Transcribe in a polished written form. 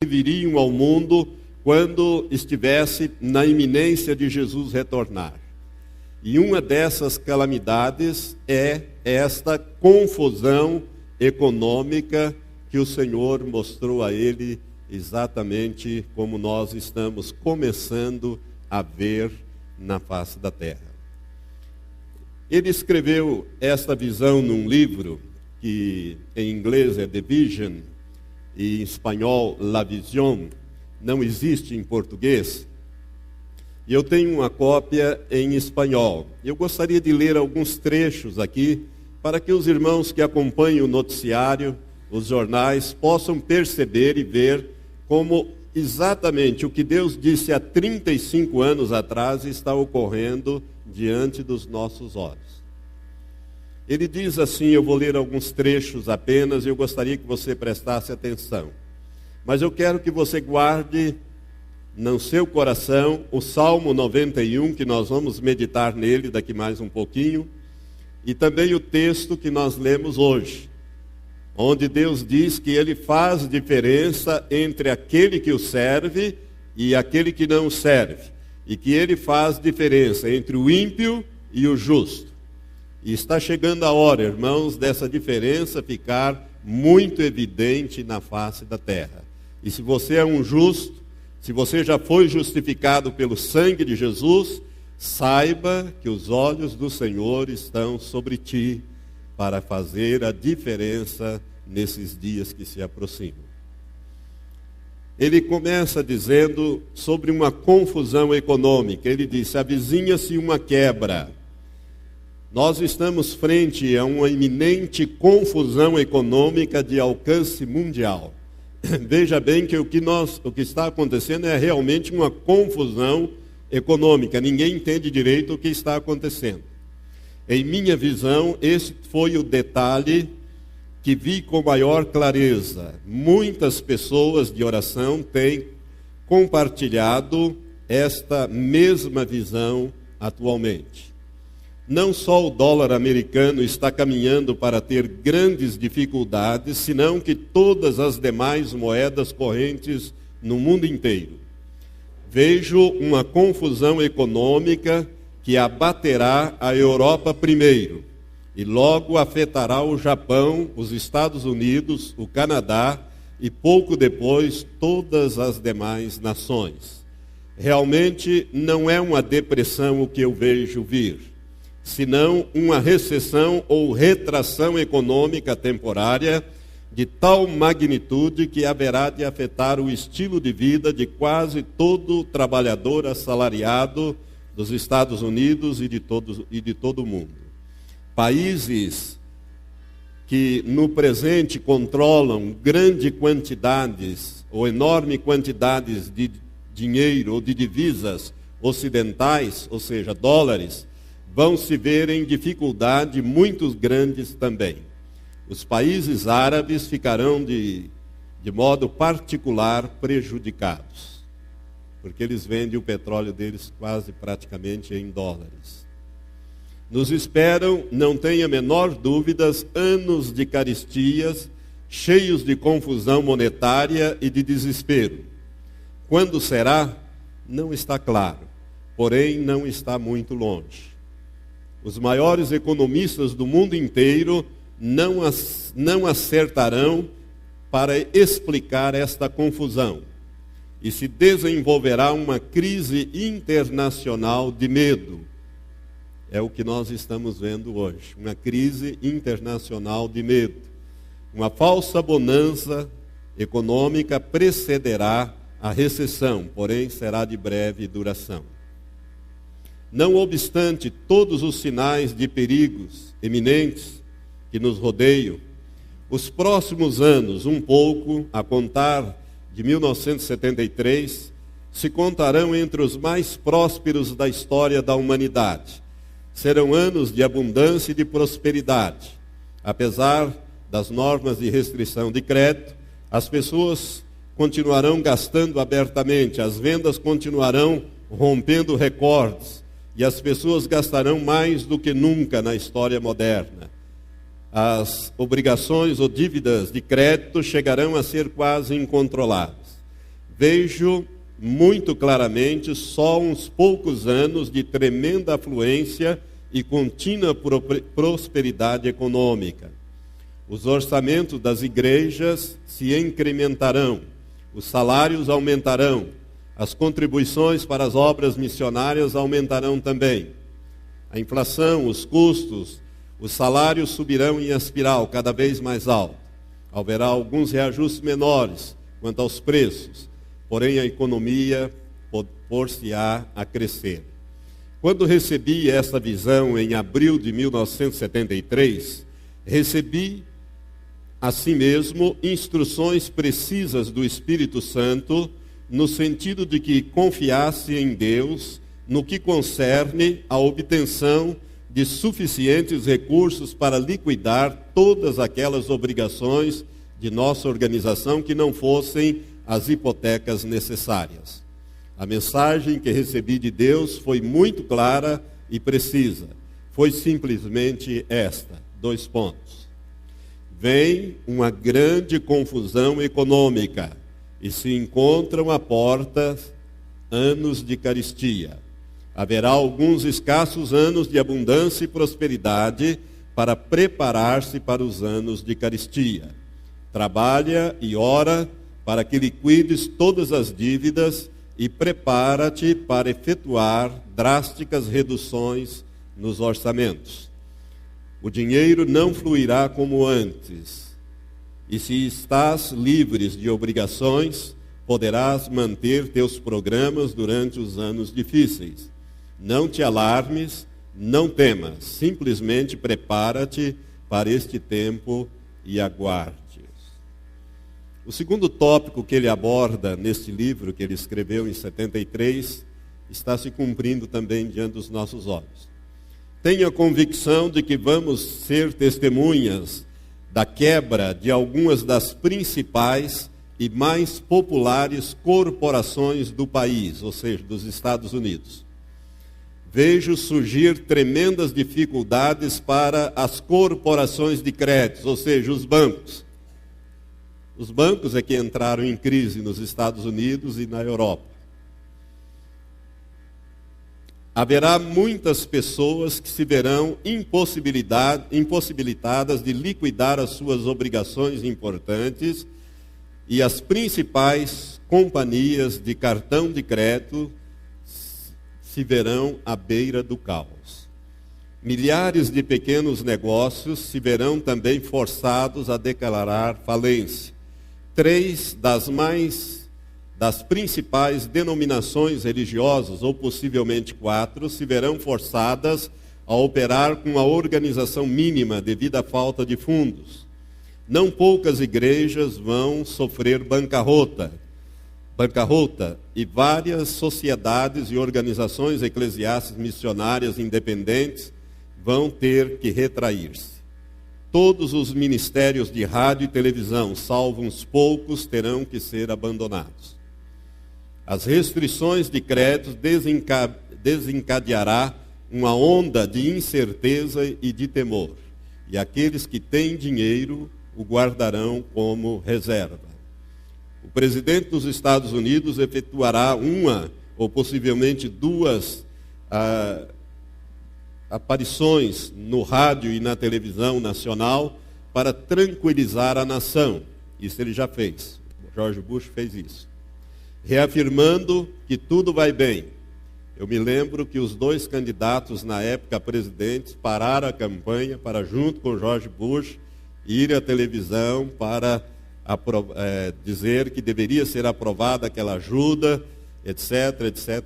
viriam ao mundo quando estivesse na iminência de Jesus retornar. E uma dessas calamidades é esta confusão econômica que o Senhor mostrou a ele, exatamente como nós estamos começando a ver na face da terra. Ele escreveu esta visão num livro que em inglês é The Vision e em espanhol La Vision, não existe em português. E eu tenho uma cópia em espanhol. Eu gostaria de ler alguns trechos aqui para que os irmãos que acompanham o noticiário, os jornais, possam perceber e ver como exatamente o que Deus disse há 35 anos atrás está ocorrendo diante dos nossos olhos. Ele diz assim, eu vou ler alguns trechos apenas e eu gostaria que você prestasse atenção. Mas eu quero que você guarde no seu coração o Salmo 91, que nós vamos meditar nele daqui mais um pouquinho, e também o texto que nós lemos hoje, onde Deus diz que Ele faz diferença entre aquele que o serve e aquele que não o serve, e que Ele faz diferença entre o ímpio e o justo. E está chegando a hora, irmãos, dessa diferença ficar muito evidente na face da terra. E se você é um justo, se você já foi justificado pelo sangue de Jesus, saiba que os olhos do Senhor estão sobre ti para fazer a diferença nesses dias que se aproximam. Ele começa dizendo sobre uma confusão econômica. Ele disse, avizinha-se uma quebra. Nós estamos frente a uma iminente confusão econômica de alcance mundial. Veja bem que o que está acontecendo é realmente uma confusão econômica. Ninguém entende direito o que está acontecendo. Em minha visão, esse foi o detalhe que vi com maior clareza. Muitas pessoas de oração têm compartilhado esta mesma visão atualmente. Não só o dólar americano está caminhando para ter grandes dificuldades, senão que todas as demais moedas correntes no mundo inteiro. Vejo uma confusão econômica que abaterá a Europa primeiro, e logo afetará o Japão, os Estados Unidos, o Canadá, e pouco depois todas as demais nações. Realmente não é uma depressão o que eu vejo vir, senão uma recessão ou retração econômica temporária de tal magnitude que haverá de afetar o estilo de vida de quase todo trabalhador assalariado dos Estados Unidos e de todo o mundo. Países que no presente controlam grandes quantidades ou enormes quantidades de dinheiro ou de divisas ocidentais, ou seja, dólares, vão se ver em dificuldade muito grandes também. Os países árabes ficarão de modo particular prejudicados, porque eles vendem o petróleo deles quase praticamente em dólares. Nos esperam, não tenha menor dúvidas, anos de caristias, cheios de confusão monetária e de desespero. Quando será? Não está claro, porém não está muito longe. Os maiores economistas do mundo inteiro não acertarão para explicar esta confusão. E se desenvolverá uma crise internacional de medo. É o que nós estamos vendo hoje. Uma crise internacional de medo. Uma falsa bonança econômica precederá a recessão, porém será de breve duração. Não obstante todos os sinais de perigos eminentes que nos rodeiam, os próximos anos, um pouco, a contar de 1973, se contarão entre os mais prósperos da história da humanidade. Serão anos de abundância e de prosperidade. Apesar das normas de restrição de crédito, as pessoas continuarão gastando abertamente, as vendas continuarão rompendo recordes, e as pessoas gastarão mais do que nunca na história moderna. As obrigações ou dívidas de crédito chegarão a ser quase incontroláveis. vejo muito claramente só uns poucos anos de tremenda afluência e contínua prosperidade econômica. Os orçamentos das igrejas se incrementarão, os salários aumentarão, as contribuições para as obras missionárias aumentarão também. A inflação, os custos, os salários subirão em espiral cada vez mais alto. Haverá alguns reajustes menores quanto aos preços, porém a economia por-se-á a crescer. Quando recebi esta visão em abril de 1973, recebi assim mesmo instruções precisas do Espírito Santo, no sentido de que confiasse em Deus no que concerne à obtenção de suficientes recursos para liquidar todas aquelas obrigações de nossa organização que não fossem as hipotecas necessárias. A mensagem que recebi de Deus foi muito clara e precisa. Foi simplesmente esta, 2 pontos. Vem uma grande confusão econômica e se encontram à porta anos de carestia. Haverá alguns escassos anos de abundância e prosperidade para preparar-se para os anos de carestia. Trabalha e ora para que liquides todas as dívidas e prepara-te para efetuar drásticas reduções nos orçamentos. O dinheiro não fluirá como antes. E se estás livres de obrigações, poderás manter teus programas durante os anos difíceis. Não te alarmes, não temas, simplesmente prepara-te para este tempo e aguarde. O segundo tópico que ele aborda neste livro que ele escreveu em 73 está se cumprindo também diante dos nossos olhos. Tenho a convicção de que vamos ser testemunhas da quebra de algumas das principais e mais populares corporações do país, ou seja, dos Estados Unidos. Vejo surgir tremendas dificuldades para as corporações de crédito, ou seja, os bancos. Os bancos é que entraram em crise nos Estados Unidos e na Europa. Haverá muitas pessoas que se verão impossibilitadas de liquidar as suas obrigações importantes e as principais companhias de cartão de crédito se verão à beira do caos. Milhares de pequenos negócios se verão também forçados a declarar falência. 3 das principais denominações religiosas, ou possivelmente 4, se verão forçadas a operar com a organização mínima devido à falta de fundos. Não poucas igrejas vão sofrer bancarrota, e várias sociedades e organizações eclesiásticas missionárias independentes vão ter que retrair-se. Todos os ministérios de rádio e televisão, salvo uns poucos, terão que ser abandonados. As restrições de crédito desencadeará uma onda de incerteza e de temor. E aqueles que têm dinheiro o guardarão como reserva. O presidente dos Estados Unidos efetuará uma ou possivelmente 2 aparições no rádio e na televisão nacional para tranquilizar a nação. Isso ele já fez. George Bush fez isso. Reafirmando que tudo vai bem. Eu me lembro que os 2 candidatos na época a presidentes pararam a campanha para, junto com George Bush, ir à televisão para dizer que deveria ser aprovada aquela ajuda, etc, etc.